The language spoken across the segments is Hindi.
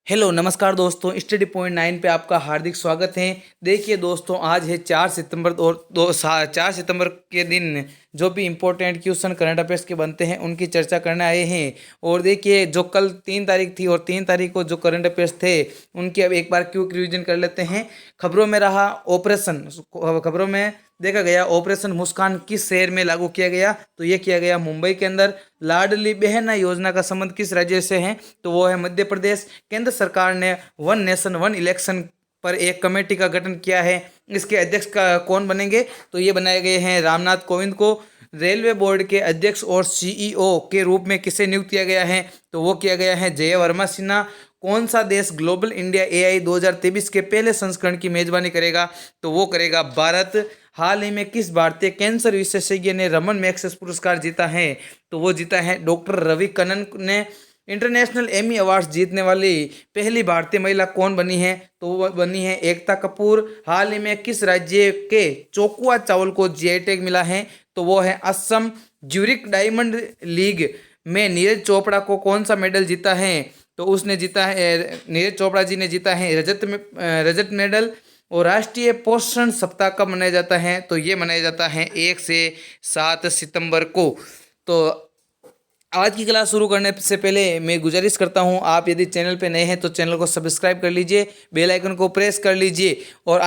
हेलो नमस्कार दोस्तों, स्टडी पॉइंट 9 पे आपका हार्दिक स्वागत है। देखिए दोस्तों, आज है 4 सितंबर और 4 सितंबर के दिन जो भी इम्पोर्टेंट क्वेश्चन करंट अफेयर्स के बनते हैं उनकी चर्चा करने आए हैं। और देखिए, जो कल 3 तारीख थी और 3 तारीख को जो करंट अफेयर्स थे उनकी अब एक बार क्विक रिवीजन कर लेते हैं। खबरों में रहा ऑपरेशन, खबरों में देखा गया ऑपरेशन मुस्कान किस शहर में लागू किया गया, तो ये किया गया मुंबई के अंदर। लाडली बहन योजना का संबंध किस राज्य से है, तो वो है मध्य प्रदेश। केंद्र सरकार ने वन नेशन वन इलेक्शन पर एक कमेटी का गठन किया है। इसके अध्यक्ष का कौन बनेंगे, तो ये बनाए गए हैं रामनाथ कोविंद को। रेलवे बोर्ड के अध्यक्ष और सीईओ के रूप में किसे नियुक्त किया गया है, तो वो किया गया है जय वर्मा सिन्हा। कौन सा देश ग्लोबल इंडिया एआई 2023 के पहले संस्करण की मेजबानी करेगा, तो वो करेगा भारत। हाल ही में किस भारतीय कैंसर विशेषज्ञ ने रमन मैग्सेसे पुरस्कार जीता है, तो वो जीता है डॉक्टर रवि कन्नन ने। इंटरनेशनल एमी अवार्ड्स जीतने वाली पहली भारतीय महिला कौन बनी है, तो वो बनी है एकता कपूर। हाल ही में किस राज्य के चोकुआ चावल को जीआई टैग मिला है, तो वो है असम। ज्यूरिक डायमंड लीग में नीरज चोपड़ा को कौन सा मेडल जीता है, तो उसने जीता है, नीरज चोपड़ा जी ने जीता है रजत मेडल। और राष्ट्रीय पोषण सप्ताह कब मनाया जाता है, तो ये मनाया जाता है 1 से 7 सितंबर को। तो आज की क्लास शुरू करने से पहले मैं गुजारिश करता हूं, आप यदि चैनल पे नए हैं तो चैनल को सब्सक्राइब कर लीजिए, बेल आइकन को प्रेस कर लीजिए और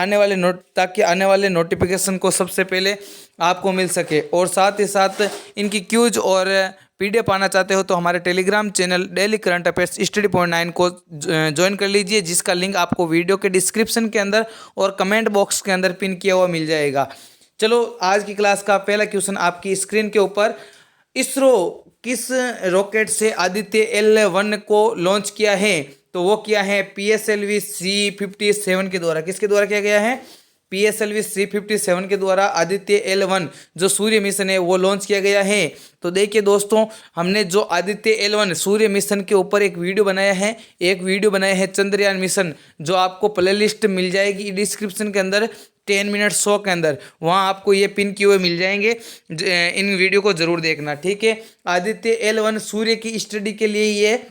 ताकि आने वाले नोटिफिकेशन को सबसे पहले आपको मिल सके। और साथ ही साथ इनकी क्यूज और पीडीएफ पाना चाहते हो तो हमारे Telegram channel daily current affairs study point 9 को ज्वाइन कर लीजिए, जिसका लिंक आपको वीडियो के डिस्क्रिप्शन के अंदर और कमेंट बॉक्स के अंदर पिन किया हुआ मिल जाएगा। चलो, आज की क्लास का पहला क्वेश्चन आपकी स्क्रीन के ऊपर। इसरो किस रॉकेट से आदित्य L1 को लॉन्च किया है, तो वो किया है PSLV C57 के द्वारा। किसके द्वारा किया गया है, PSLV C57 के द्वारा आदित्य L1 जो सूर्य मिशन है वो लॉन्च किया गया है। तो देखिए दोस्तों, हमने जो आदित्य L1 सूर्य मिशन के ऊपर एक वीडियो बनाया है चंद्रयान मिशन, जो आपको प्ले लिस्ट मिल जाएगी डिस्क्रिप्शन के अंदर 10 मिनट शो के अंदर, वहाँ आपको ये पिन किए हुए मिल जाएंगे। इन वीडियो को जरूर देखना, ठीक है। आदित्य L1 सूर्य की स्टडी के लिए ये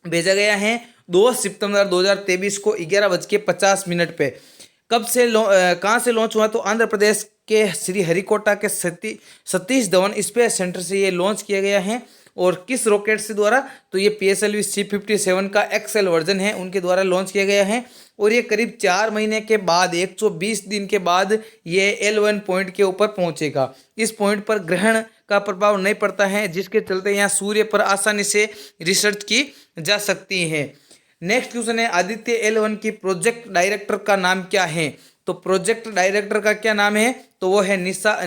भेजा गया है 2 सितंबर 2023 को 11:50 पे। कब से कहाँ से लॉन्च हुआ, तो आंध्र प्रदेश के श्री हरिकोटा के सतीश धवन स्पेस सेंटर से ये लॉन्च किया गया है। और किस रॉकेट से द्वारा, तो ये PSLV C57 का XL वर्जन है, उनके द्वारा लॉन्च किया गया है। और ये करीब 4 महीने के बाद 120 दिन के बाद ये L1 पॉइंट के ऊपर पहुंचेगा। इस पॉइंट पर ग्रहण का प्रभाव नहीं पड़ता है, जिसके चलते यहाँ सूर्य पर आसानी से रिसर्च की जा सकती है। नेक्स्ट क्वेश्चन है, आदित्य L1 की प्रोजेक्ट डायरेक्टर का नाम क्या है, तो प्रोजेक्ट डायरेक्टर का क्या नाम है, तो वो है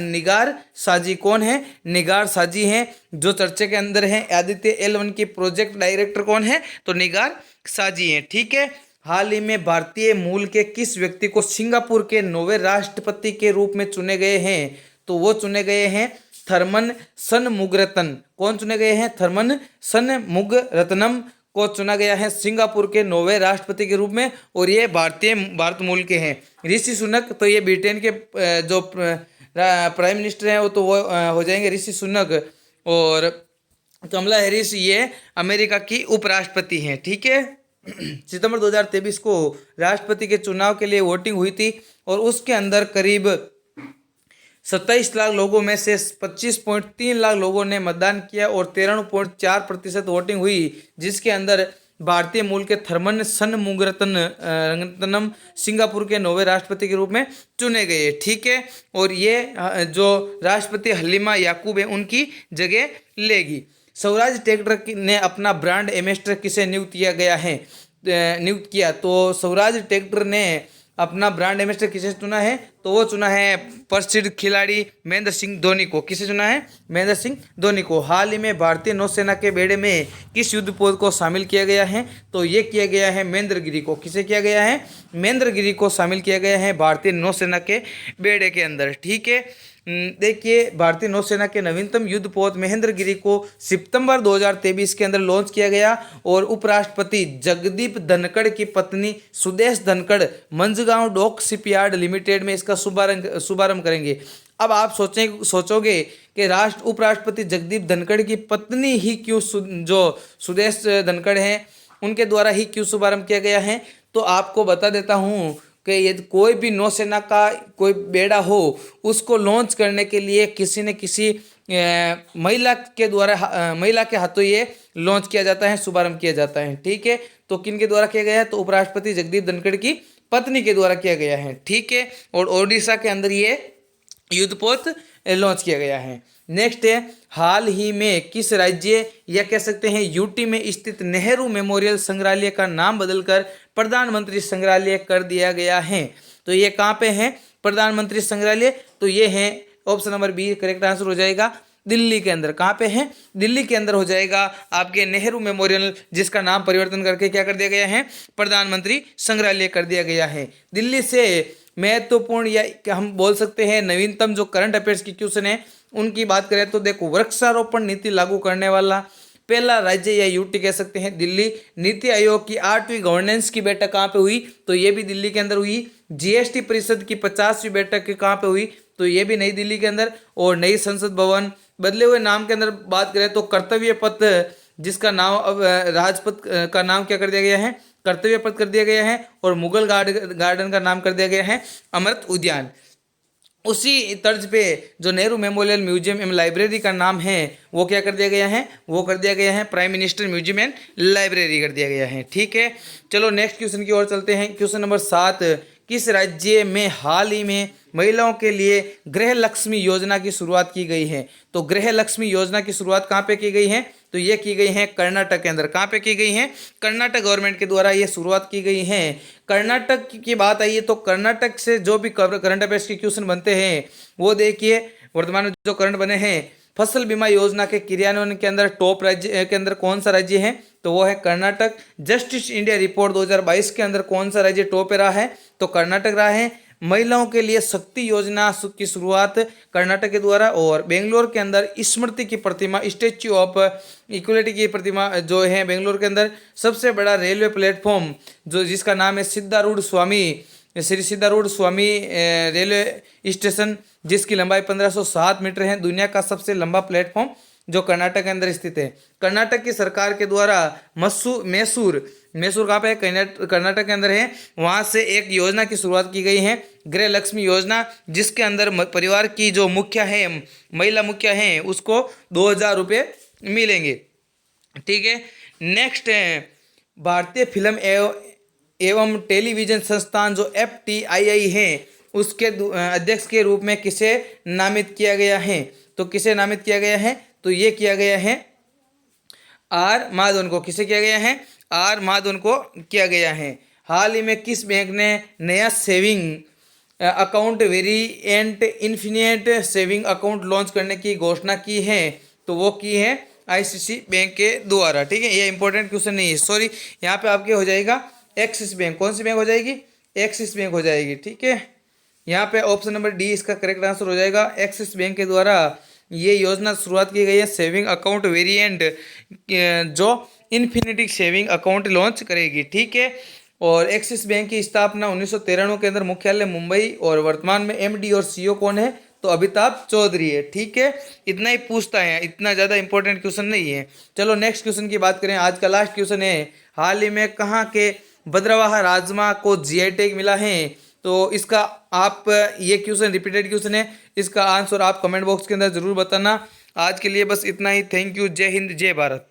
निगार साजी। कौन है, निगार साजी हैं, जो चर्चे के अंदर है। आदित्य L1 की प्रोजेक्ट डायरेक्टर कौन है, तो निगार साजी हैं, ठीक है। हाल ही में भारतीय मूल के किस व्यक्ति को सिंगापुर के नौवें राष्ट्रपति के रूप में चुने गए हैं, तो वो चुने गए हैं थरमन सनमुगरतन। कौन चुने गए हैं, थरमन सनमुगरत्नम को चुना गया है सिंगापुर के नौवें राष्ट्रपति के रूप में। और ये भारत मूल के हैं। ऋषि सुनक, तो ये ब्रिटेन के जो प्राइम मिनिस्टर हैं वो हो जाएंगे ऋषि सुनक। और कमला हैरिस ये अमेरिका की उपराष्ट्रपति हैं, ठीक है। सितंबर 2023 को राष्ट्रपति के चुनाव के लिए वोटिंग हुई थी और उसके अंदर करीब 27 लाख लोगों में से 25.3 लाख लोगों ने मतदान किया और 13.4% वोटिंग हुई, जिसके अंदर भारतीय मूल के थरमन सनमुगरत्नम सिंगापुर के नौवें राष्ट्रपति के रूप में चुने गए, ठीक है। और ये जो राष्ट्रपति हलीमा याकूब है उनकी जगह लेगी। स्वराज ट्रैक्टर ने अपना ब्रांड एम्बेसडर किसे नियुक्त किया, तो स्वराज ट्रैक्टर ने अपना ब्रांड एम्बेसडर किसे चुना है, तो वो चुना है प्रसिद्ध खिलाड़ी महेंद्र सिंह धोनी को। किसे चुना है, महेंद्र सिंह धोनी को। हाल ही में भारतीय नौसेना के बेड़े में किस युद्धपोत को शामिल किया गया है, तो ये किया गया है महेंद्रगिरी को। किसे किया गया है, महेंद्रगिरी को शामिल किया गया है भारतीय नौसेना के बेड़े के अंदर, ठीक है। देखिए, भारतीय नौसेना के नवीनतम युद्धपोत महेंद्रगिरी को सितंबर 2023 के अंदर लॉन्च किया गया। और उपराष्ट्रपति जगदीप धनखड़ की पत्नी Sudesh Dhankhar Mazagon dock shipyard limited में इसका शुभारंभ करेंगे। अब आप सोचोगे कि उपराष्ट्रपति जगदीप धनखड़ की पत्नी ही क्यों, जो सुदेश धनखड़ हैं उनके द्वारा ही क्यों शुभारंभ किया गया है। तो आपको बता देता हूँ कि यदि कोई भी नौसेना का कोई बेड़ा हो, उसको लॉन्च करने के लिए किसी न किसी महिला के द्वारा महिला के हाथों ये लॉन्च किया जाता है, शुभारंभ किया जाता है। ठीक है, तो किन के द्वारा किया गया है, तो उपराष्ट्रपति जगदीप धनखड़ की पत्नी के द्वारा किया गया है। ठीक है, और ओडिशा के अंदर ये युद्धपोत लॉन्च किया गया है। नेक्स्ट है, हाल ही में किस राज्य या कह सकते हैं यूटी में स्थित नेहरू मेमोरियल संग्रहालय का नाम बदलकर प्रधानमंत्री संग्रहालय कर दिया गया है। तो ये कहाँ पे है प्रधानमंत्री संग्रहालय, तो ये है option number B correct answer हो जाएगा, दिल्ली के अंदर। कहाँ पे है, दिल्ली के अंदर हो जाएगा आपके नेहरू मेमोरियल, जिसका नाम परिवर्तन करके क्या कर दिया गया है, प्रधानमंत्री संग्रहालय कर दिया गया है। दिल्ली से महत्वपूर्ण या हम बोल सकते हैं नवीनतम जो करंट अफेयर्स की क्वेश्चन है उनकी बात करें तो देखो, वृक्षारोपण नीति लागू करने वाला पहला राज्य या यूटी कह सकते हैं दिल्ली। नीति आयोग की 8वीं गवर्नेंस की बैठक कहाँ पे हुई, तो ये भी दिल्ली के अंदर हुई। जीएसटी परिषद की 50वीं बैठक कहाँ पे हुई, तो ये भी नई दिल्ली के अंदर। और नई संसद भवन, बदले हुए नाम के अंदर बात करें तो कर्तव्य पथ, जिसका नाम अब राजपथ का नाम क्या कर दिया गया है, कर्तव्य पथ कर दिया गया है। और मुगल गार्डन का नाम कर दिया गया है अमृत उद्यान। उसी तर्ज पे जो नेहरू मेमोरियल म्यूजियम एवं लाइब्रेरी का नाम है वो क्या कर दिया गया है, वो कर दिया गया है prime minister museum and library कर दिया गया है। ठीक है, चलो नेक्स्ट क्वेश्चन की ओर चलते हैं। क्वेश्चन नंबर 7, किस राज्य में हाल ही में महिलाओं के लिए गृह लक्ष्मी योजना की शुरुआत की गई है। तो गृह लक्ष्मी योजना की शुरुआत कहाँ पे की गई है, तो ये की गई है कर्नाटक के अंदर। कहाँ पे की गई है, कर्नाटक गवर्नमेंट के द्वारा ये शुरुआत की गई है। कर्नाटक की बात आई है तो कर्नाटक से जो भी करंट अफेयर्स के क्वेश्चन बनते हैं वो देखिए, वर्तमान में जो करंट बने हैं, फसल बीमा योजना के क्रियान्वयन के अंदर टॉप राज्य के अंदर कौन सा राज्य है, तो वो है कर्नाटक। जस्टिस इंडिया रिपोर्ट 2022 के अंदर कौन सा राज्य टॉप पे रहा है, तो कर्नाटक रहा है। महिलाओं के लिए शक्ति योजना की शुरुआत कर्नाटक के द्वारा। और बेंगलोर के अंदर स्मृति की प्रतिमा, स्टैच्यू ऑफ इक्वलिटी की प्रतिमा जो है बेंगलोर के अंदर। सबसे बड़ा रेलवे प्लेटफॉर्म जो जिसका नाम है सिद्धारूढ़ स्वामी, श्री सिद्धारूढ़ स्वामी रेलवे स्टेशन, जिसकी लंबाई 1507 मीटर है, दुनिया का सबसे लंबा प्लेटफॉर्म जो कर्नाटक के अंदर स्थित है। कर्नाटक की सरकार के द्वारा मैसूर कहाँ पे है, कर्नाटक के अंदर है, वहाँ से एक योजना की शुरुआत की गई है, गृह लक्ष्मी योजना, जिसके अंदर परिवार की जो मुखिया है, महिला मुखिया है, उसको 2000 रुपये मिलेंगे। ठीक है, नेक्स्ट है, भारतीय फिल्म एवं टेलीविजन संस्थान जो FTII है उसके अध्यक्ष के रूप में किसे नामित किया गया है, तो किसे नामित किया गया है, तो ये किया गया है आर माधवन को। किसे किया गया है, आर माधवन को किया गया है। हाल ही में किस बैंक ने नया saving account variant infinite saving account launch करने की घोषणा की है, तो वो की है ICICI बैंक के द्वारा। ठीक है, ये इंपॉर्टेंट क्वेश्चन नहीं है, सॉरी, यहाँ पे आपके हो जाएगा एक्सिस बैंक। कौन सी बैंक हो जाएगी, एक्सिस बैंक हो जाएगी। ठीक है, यहाँ पे ऑप्शन नंबर डी इसका करेक्ट आंसर हो जाएगा। एक्सिस बैंक के द्वारा ये योजना शुरुआत की गई है, सेविंग अकाउंट वेरिएंट जो इन्फिनिटी सेविंग अकाउंट लॉन्च करेगी। ठीक है, और एक्सिस बैंक की स्थापना 1993 के अंदर, मुख्यालय मुंबई, और वर्तमान में MD और CEO कौन है, तो अमिताभ चौधरी है। ठीक है, इतना ही पूछता है, इतना ज़्यादा इंपॉर्टेंट क्वेश्चन नहीं है। चलो नेक्स्ट क्वेश्चन की बात करें। आज का लास्ट क्वेश्चन है, हाल ही में कहाँ के भद्रवाह राजमा को GI टैग मिला है, तो इसका आप ये क्वेश्चन रिपीटेड क्वेश्चन है, इसका आंसर आप कमेंट बॉक्स के अंदर जरूर बताना। आज के लिए बस इतना ही। थैंक यू, जय हिंद, जय भारत।